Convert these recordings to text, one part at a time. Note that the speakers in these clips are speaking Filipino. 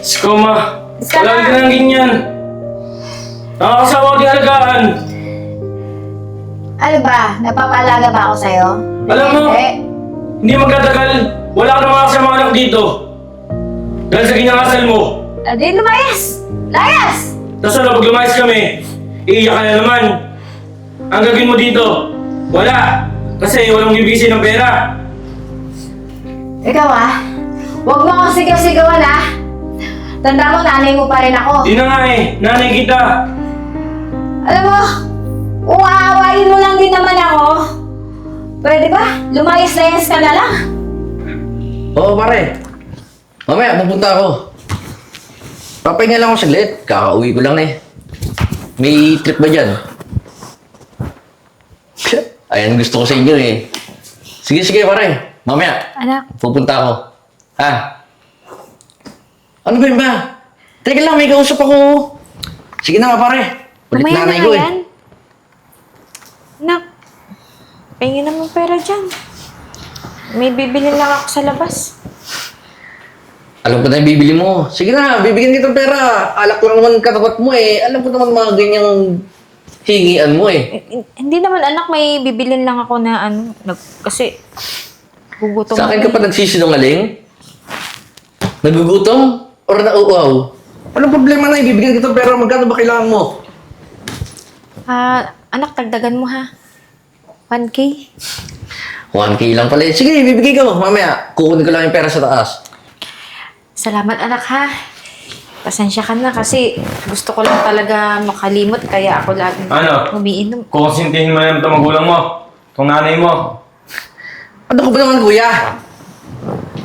Sko ma, Isa wala na. ka nang ganyan. Nakakasawa ko di alagaan. Ano ba? Napapalaga ba ako sa'yo? Alam mo, Eh, hindi magtatagal. Wala ka na makasama anak dito. Dahil sa kinakasal mo. di lumayas! Layas! Tapos ano, pag lumayas kami, iiyak ka na naman. Ang gagawin mo dito, wala. Kasi walang bibisi ng pera. Ikaw huwag mo akong sigaw-sigawan Tanda mo, nanay mo pa rin ako. Di na nga nanay kita. Alam mo, kung aawayin mo lang din naman ako, pwede ba? Lumayas-layas ka na lang. Oo, pare. Mamaya, pupunta ako. Papahinga lang ako saglit. Kakauwi ko lang May trip ba dyan? Ayan, gusto ko sa inyo Sige, pare. Mamaya, Anak, pupunta ako. Ha? Ano ba yun ba? Teka lang, may kausap ako. Sige na nga, pare. Ulit Mamaya nanay na ko nga yan. Nak, pahingin naman pera dyan. May bibili lang ako sa labas. Alam ko na yung bibili mo. Sige na, bibigyan kita ng pera. Alak lang naman katapat mo Alam ko naman mga ganyang hingian mo Hindi naman anak, may bibilin lang ako na kasi gugutom Sa akin ako ka pa nagsisinungaling? Nagugutom? Or nauuaw? Anong problema na ibibigyan kita ng pera? Magkano ba kailangan mo? Anak, tagdagan mo ha. 1K. 1K lang pala Sige, bibigay ko. Mamaya, kukunin ko lang yung pera sa taas. Salamat anak ha. Pasensya ka na kasi gusto ko lang talaga makalimot kaya ako laging Ano? umiinom. Kukonsintihin mo na yung magulang mo. Itong nanay mo. Ano ko ba naman, kuya?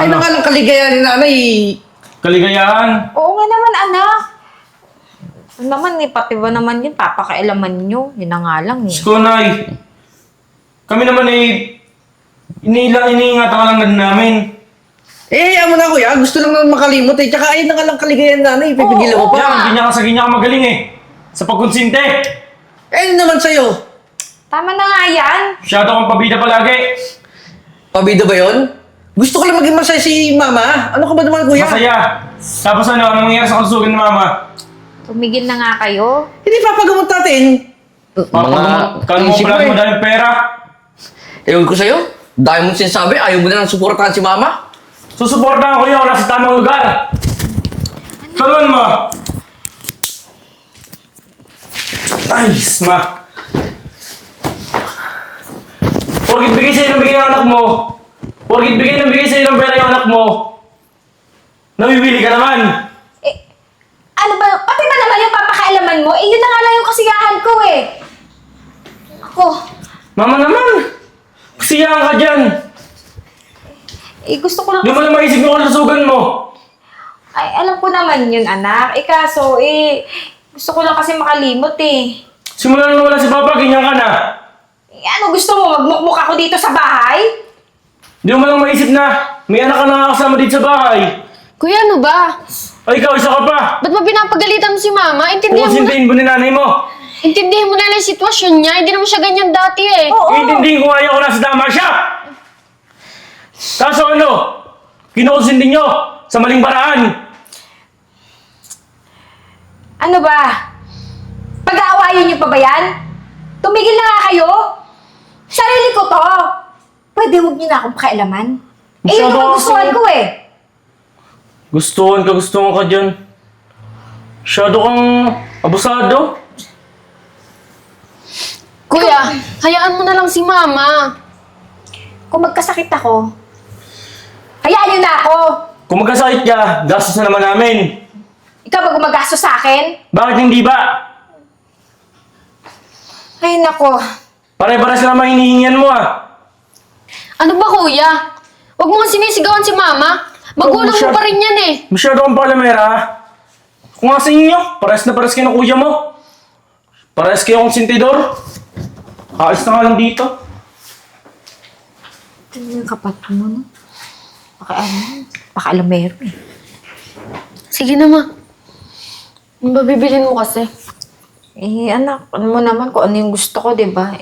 Ay, Ano? nga lang kaligayahan ni nanay. Kaligayahan. Oo nga naman anak. Ano naman pati ba naman yun, papakailaman nyo. Yun na nga lang Sko nay. Kami naman iniingatan ka lang na namin. Ayaw mo na, kuya. Gusto lang naman makalimot Tsaka ayun na nga lang kaligayahan ni nanay. Pipigilan mo pa. Yan, ganyan ka magaling Sa pagkonsinte. Ano naman sa'yo? Tama na nga yan. Masyado kang pabida palagi. Pabida ba yun? Gusto ko lang maging masaya si mama. Ano ka ba naman, kuya? Masaya. Tapos ano nangyayari sa kalusugan ng mama? Tumigil na nga kayo. Hindi papagamot natin. Kano mo pala mo dahil pera? Ewan ko sa'yo. Dahil mo sinasabi, ayaw mo na nang suportahan si mama. Susuportahan ko yun, wala sa tamang lugar. Kaluan mo. Nice, ma. Porkit bigay sa'yo ng bigay ng anak mo. Porkit bigay ng bigay sa'yo ng pera yung anak mo. Nawiwili ka naman. Ano ba? Pati ba naman yung papakailaman mo? Yun na nga lang yung kasiyahan ko Ako. Mama naman. Kasiyahan ka dyan. Gusto ko lang Di mo na maisip yung kalusugan mo. Ay, alam ko naman yun, anak. Kaso, gusto ko lang kasi makalimot Simula na wala si Papa, ganyan ka na. Ano gusto mo? Magmukmuk ako dito sa bahay? Di mo lang maisip na may anak ka nakakasama dito sa bahay. Kuya, ano ba? Ay, ikaw, isa ka pa. Ba't ba pinapagalitan mo si mama? Kukonsintihin mo ni nanay mo. Intindihin mo na lang yung sitwasyon niya. Hindi naman siya ganyan dati Oo. Iintindihin ko ayaw ko nasa tama siya. Kaso ano, kinukonsinti nyo sa maling paraan. Ano ba? Pag-aawayan niyo pa ba yan? Tumigil na nga kayo. Sarili ko to. Pwede huwag niyo na akong pakialaman. Yun Masyado ang gustuhan kasi- ko Gustuhan ka dyan. Masyado kang abusado. Kuya, hayaan mo na lang si mama. Kung magkasakit ako, hayaan niyo na ako. Kung magkasakit ka, gastos na naman namin. Ikaw ba gumagastos sa akin? Bakit hindi ba? Ay, nako. Pare-pares naman hinihingian mo Ano ba, kuya? Huwag mo nga sinisigawan si mama. Magulang mo pa rin yan Masyado kang palamera. Kung nga sa inyo, pares na pares kayo ng kuya mo. Pares kayo kong sintidor. Aalis na nga lang dito. Ito yung kapatid mo, no? Pakaalamero Sige na, ma. Ano ba bibilhin mo kasi? Anak, ano mo naman kung ano yung gusto ko, di ba?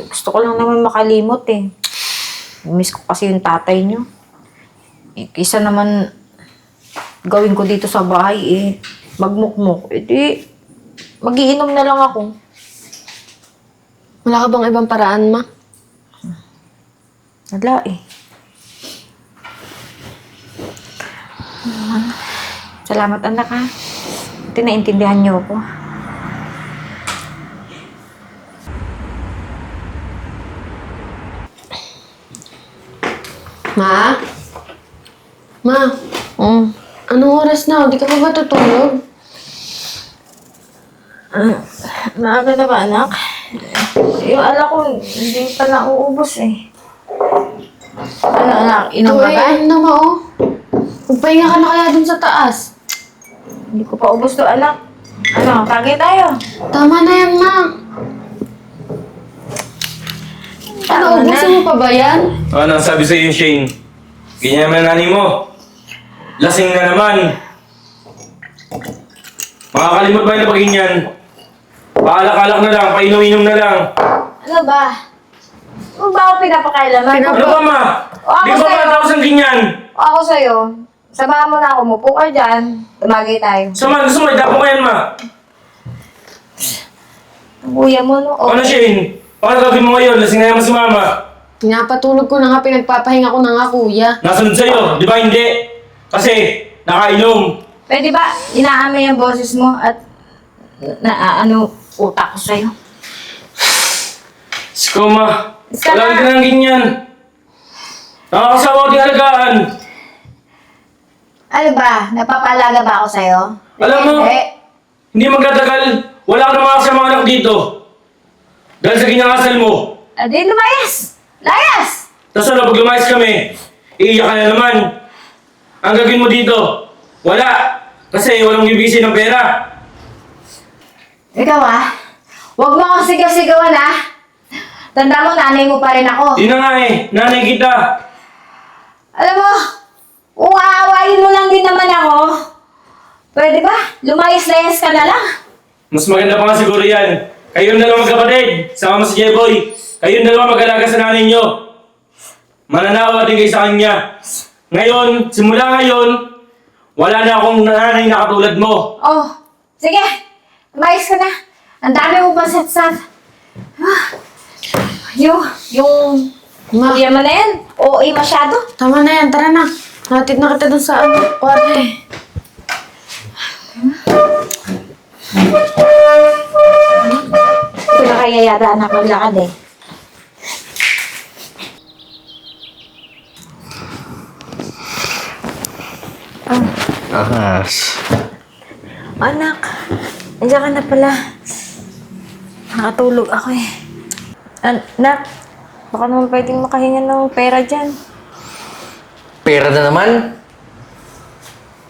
Gusto ko lang naman makalimot Miss ko kasi yung tatay niyo. Kaysa naman gawin ko dito sa bahay eh. Magmukmuk. Eh di, magiinom na lang ako. Wala ka bang ibang paraan, ma? Wala eh. Salamat anak ha. Ito naintindihan niyo ako. Ma? Ma, Mm. anong oras na? Di ka pa ba tutulog? Maaga na ba anak? Yung anak ko, hindi pa nauubos eh. Ano anak, inom ka ba? Inom na, ma, oh. Magpahinga ka na kaya dun sa taas. Hindi ko pa ubos to anak. Ano, tagay tayo. Tama na yan, ma. Ano, Tama na. ubusin mo pa ba yan? Ano ang sabi sa'yo, Shane? Ganyan naman ang nanay mo. Lasing na naman. Makakalimot ba yung napagingyan? Paalak-alak na lang, painom-inom na lang. Ano ba? Ano ba ako pinapakailaman? Ano ba, ma? Ako Di ba sa'yo. matapos ang ganyan? O ako sa'yo, samahan mo na ako, mupo ka dyan. Tumagay tayo. Sama, gusto mo, idapo ko yan, ma. Ang kuya mo, no? O, Ano, Shane? Paano gagawin mo ngayon? Lasing na naman si mama. Pinapatulog ko na nga, pinagpapahinga ko na nga, kuya. Nasunod sa'yo, di ba hindi? Kasi, nakainom. pwede ba inaamay ang boses mo at utak ko sa'yo? Siko, ma. Iska Wala na. ka nang ganyan. Nakakasawa din alagaan. Ano ba? Napapalaga ba ako sa'yo? Alam mo, Hindi. hindi magtatagal. Wala ka naman sa mga anak dito. Dahil sa ginangasal mo. Di lumayas! Layas! Tapos ano, pag lumayas kami, iiyak ka na naman. Ang gagawin mo dito, wala. Kasi walang bibigay ng pera. Ikaw huwag mo akong sigaw-sigawan Tanda mo, nanay mo pa rin ako. Yun na nga eh, nanay kita. Alam mo, kung aawayin mo lang din naman ako, pwede ba? Lumayas-layas ka na lang. Mas maganda pa nga siguro yan. Kayong dalawa magkapatid, sama mo si Jeboy. Kayong dalawa mag-alaga sa nanay nyo. Mananawa din kayo sa kanya. Ngayon, simula ngayon, wala na akong nanay na katulad mo. Oh, sige. Lumayas ka na. Ang dami mo pa sat-sat. Yung Ma, kuya mo na yan. OA masyado. tama na yan, tara na. Hatid na kita dun sa kwarto. Ito na kaya yata anak maglakad eh. Ahas. Anak, nandiyan ka na pala. Nakatulog ako eh. Anak, baka naman pwedeng makahinga ng pera dyan. Pera na naman?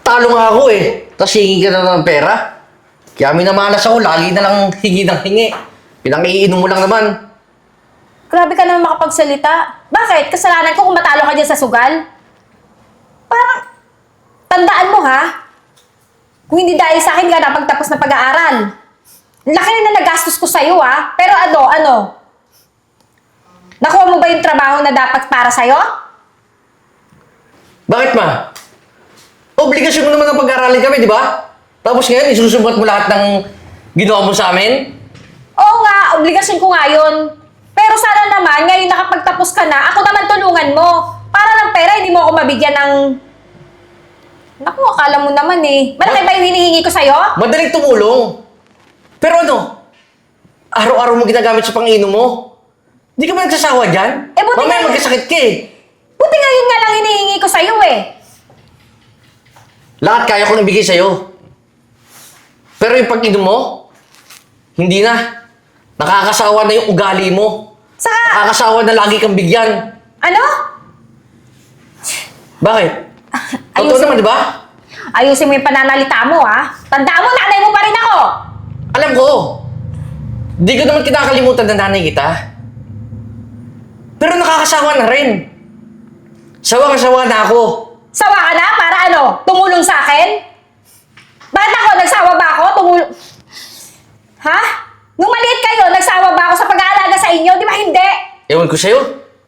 Talo nga ako eh. Tapos hingi ka na ng pera. Kaya minamalas ako, lagi na lang hingi ng hingi. Pinang-iinom mo lang naman. Grabe ka naman makapagsalita. Bakit? Kasalanan ko kung matalo ka dyan sa sugal? Parang, tandaan mo kung hindi dahil sa akin ka napagtapos na pag-aaral. Laki na nagastos ko sa'yo Pero ano? Nakuha mo ba yung trabaho na dapat para sa'yo? Bakit ma? Obligasyon mo naman ng pag-aralin kami, di ba? Tapos ngayon, isusumbat mo lahat ng ginawa mo sa amin? Oo nga, obligasyon ko nga yun. Pero sana naman, ngayon nakapagtapos ka na, ako naman tulungan mo. Para ng pera, hindi mo ako mabigyan ng... Naku, akala mo naman Malaki ba yung hinihingi ko sa'yo? Madaling tumulong. Pero ano? Araw-araw mo ginagamit sa pang-inom mo? Di ka ba nagsasawa dyan? Eh, buti Mamaya nga- magkasakit ka eh. Buti nga yun nga lang hinihingi ko sa'yo Lahat kaya ko nabigay sa'yo. Pero yung pag-inom mo, hindi na. Nakakasawa na yung ugali mo. Saka, Nakakasawa na lagi kang bigyan. ano? Bakit? Totoo naman, di ba? Ayusin mo yung pananalita mo, Tandaan mo, nanay mo pa rin ako! Alam ko. Di ko naman kinakalimutan na nanay kita. Pero nakakasawa na rin. Sawa na ako. Sawa ka na? Para ano? Tumulong sa akin? Bakit ako? Nagsawa ba ako? Nung maliit kayo, nagsawa ba ako sa pag-aalaga sa inyo? Di ba hindi? Ewan ko sa'yo.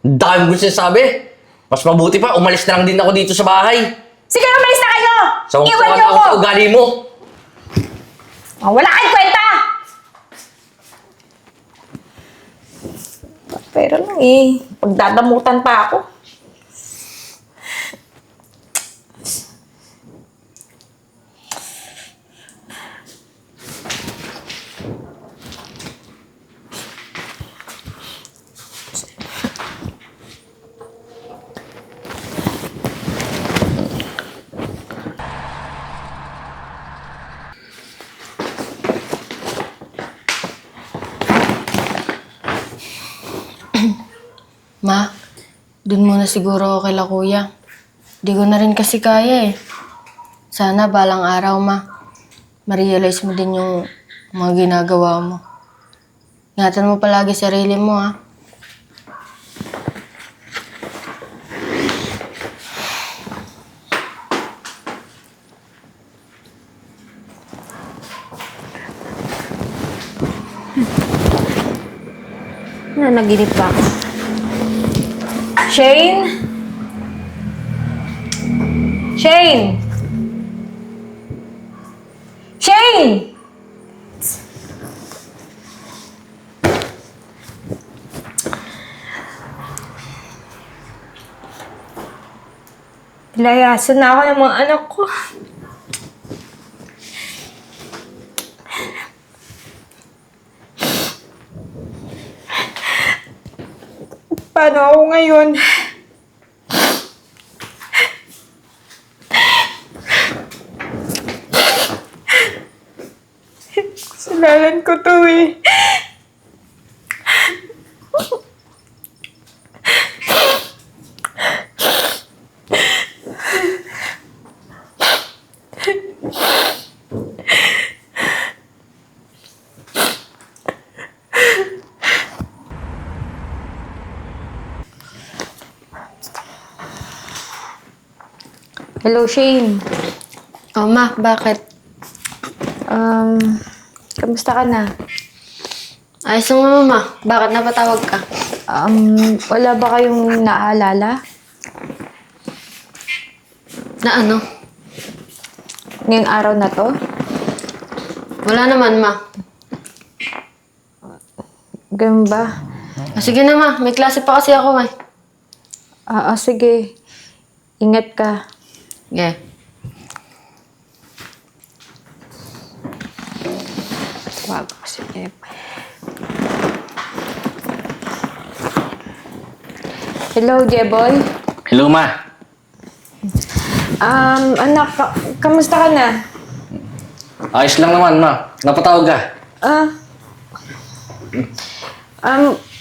Ang dami ko sinasabi. Mas mabuti pa, umalis na lang din ako dito sa bahay. Sige, umalis na kayo! Iwan Sawang-sawa niyo na ako ako! sa ugali mo. Oh, wala kayong kwenta! Pero lang eh, pagdadamutan pa ako. Ma, dun muna siguro ako kay kuya. Di ko na rin kasi kaya eh. Sana balang araw, ma, ma-realize mo din yung mga ginagawa mo. Ingatan mo palagi sarili mo, ha. Nanaginip ba ako? Shane? Shane! Shane! Layasan na ako ng mga anak ko. Paano ako ngayon? Kasalanan ko to eh. Hello, Shane. Oh, ma, bakit? Kamusta ka na? Ayos lang naman, ma. Bakit napatawag ka? Wala ba kayong naaalala? Na ano? Ngayong araw na to? Wala naman, ma. Ganun ba? Ah, sige na, ma. May klase pa kasi ako, eh. Sige. Ingat ka. Yeah. Tawag ko si Jeff. Hello, Jeboy. Hello, ma. Anak, kamusta ka na? Ayos lang naman, ma. Napatawag ka.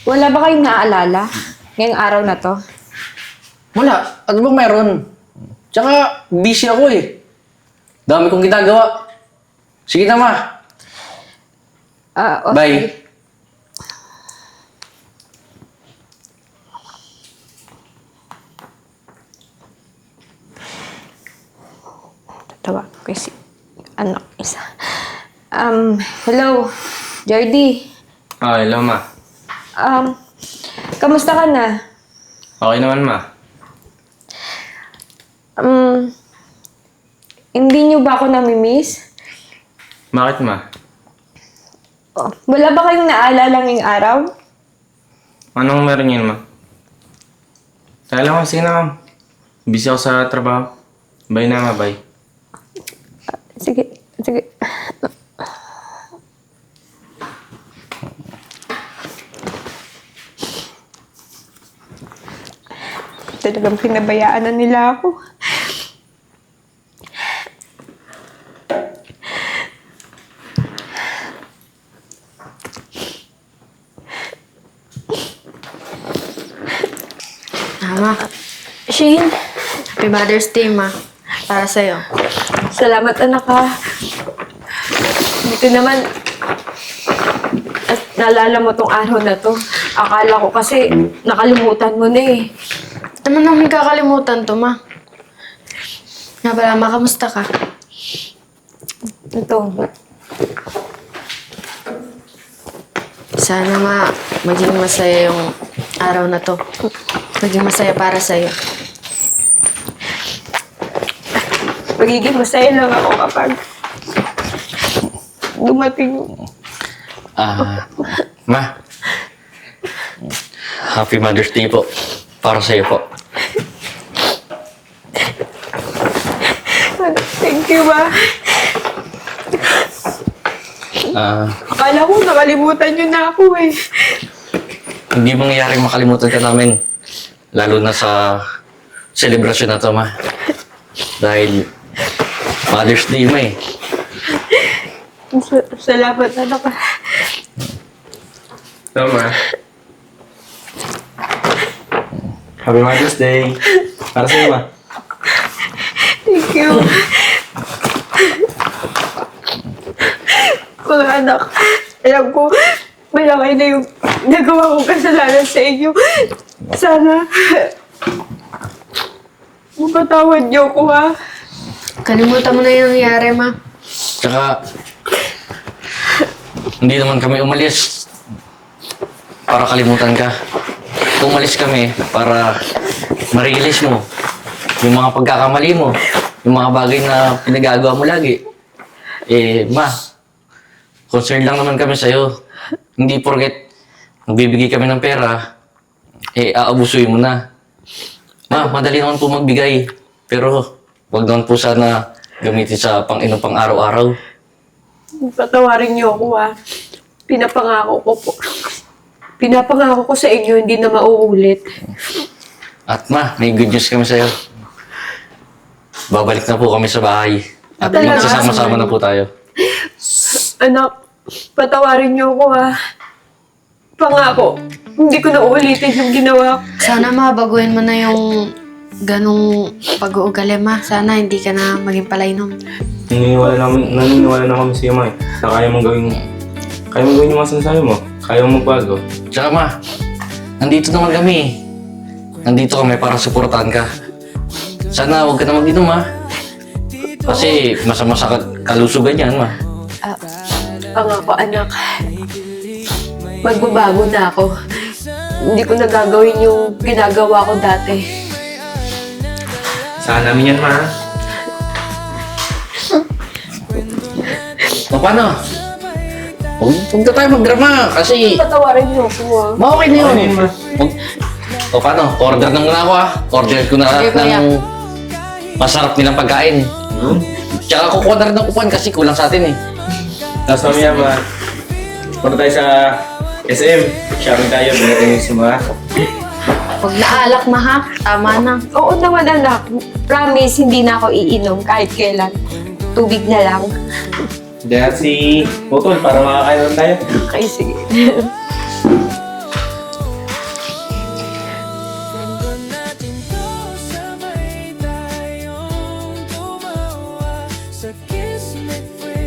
Wala ba kayong naaalala ngayong araw na to? Wala. Ano bang meron? Tsaka, busy ako eh. Dami kong ginagawa. Sige na, ma. Okay. Bye. Tawag ko si anak isa. Hello, Jordy. Hello, ma. Kamusta ka na? Okay naman, ma. Hindi niyo ba ako namimiss? Bakit, ma? Wala ba kayong naalala ngayong araw? Anong meron yun, ma? Kaya lang, sige na, ma'am. Busy ako sa trabaho. Bye na, ma. Bye. Sige. Talagang pinabayaan na nila ako. Ma. Shane, Happy Mother's Day, ma. Para sa'yo. salamat anak ha. Dito naman, at naalala mo tong araw na to. Akala ko kasi nakalimutan mo na eh. Ano naman kakalimutan to, ma? Nga pala, ma, kamusta ka? Ito. Sana, ma, maging masaya yung araw na to. Maging masaya para sa'yo. magiging masaya lang ako kapag dumating yung Ma. Happy Mother's Day po. Para sa'yo po. thank you, ma. Akala ko nakalimutan niyo na ako eh. Hindi mangyayaring makalimutan ka namin. Lalo na sa selebrasyon na to, ma. Dahil Mother's Day, ma eh. Salamat, anak. Tama. Happy Mother's Day. Para sa'yo, ma. Thank you. Mga anak, alam ko, malaki na yung nagawa kong kasalanan sa inyo. Sana, mapatawad niyo ko, ha? Kalimutan mo na yung nangyari, ma. Tsaka, hindi naman kami umalis para kalimutan ka. Umalis kami para ma-realize mo yung mga pagkakamali mo, yung mga bagay na pinagagawa mo lagi. Ma, concern lang naman kami sa'yo. Hindi porket magbibigay kami ng pera, aabusuin mo na. Ma, madali naman po magbigay. Pero, wag naman po sana gamitin sa pang-inom pang araw-araw. Patawarin niyo ako, ha? Pinapangako ko po. Pinapangako ko sa inyo, hindi na mauulit. At ma, may good news kami sa'yo. Babalik na po kami sa bahay. At Talaga? magsasama-sama na po tayo. Anak, patawarin niyo ako, ha? Pangako, hindi ko na uulitin yung ginawa ko. Sana ma, baguhin mo na yung ganong pag-uugali, ma. Sana hindi ka na maging palainom. Naniniwala na kami sa'yo, ma eh. Na kaya mong gawin yung mga sinasabi mo. Kaya mong magbago. Tsaka ma, nandito naman kami. Nandito kami para suportahan ka. Sana huwag ka na mag-inom, ha? Kasi masama sa kalusugan yan, ma. Pangako, anak. Magbabago na ako. Hindi ko na gagawin yung ginagawa ko dati. Saan namin yan, ma? O paano? Huwag na tayo magdrama kasi Patawarin niyo ako, ha? okay na Ano yun. yun, ma? O paano? Order na muna ako, ha? Order ko na Okay, kuya. ng masarap nilang pagkain. Tsaka kukuha na rin ng upuan kasi kulang sa atin eh. Tapos mamaya, ma. Punta tayo sa SM. Shopping tayo. Bilhin yung mga. Huwag na alak, ma, ha? Tama na. Oo naman, anak. Promise, hindi na ako iinom kahit kailan. Tubig na lang. Diyan si Putol para makakain naman tayo. Okay, sige.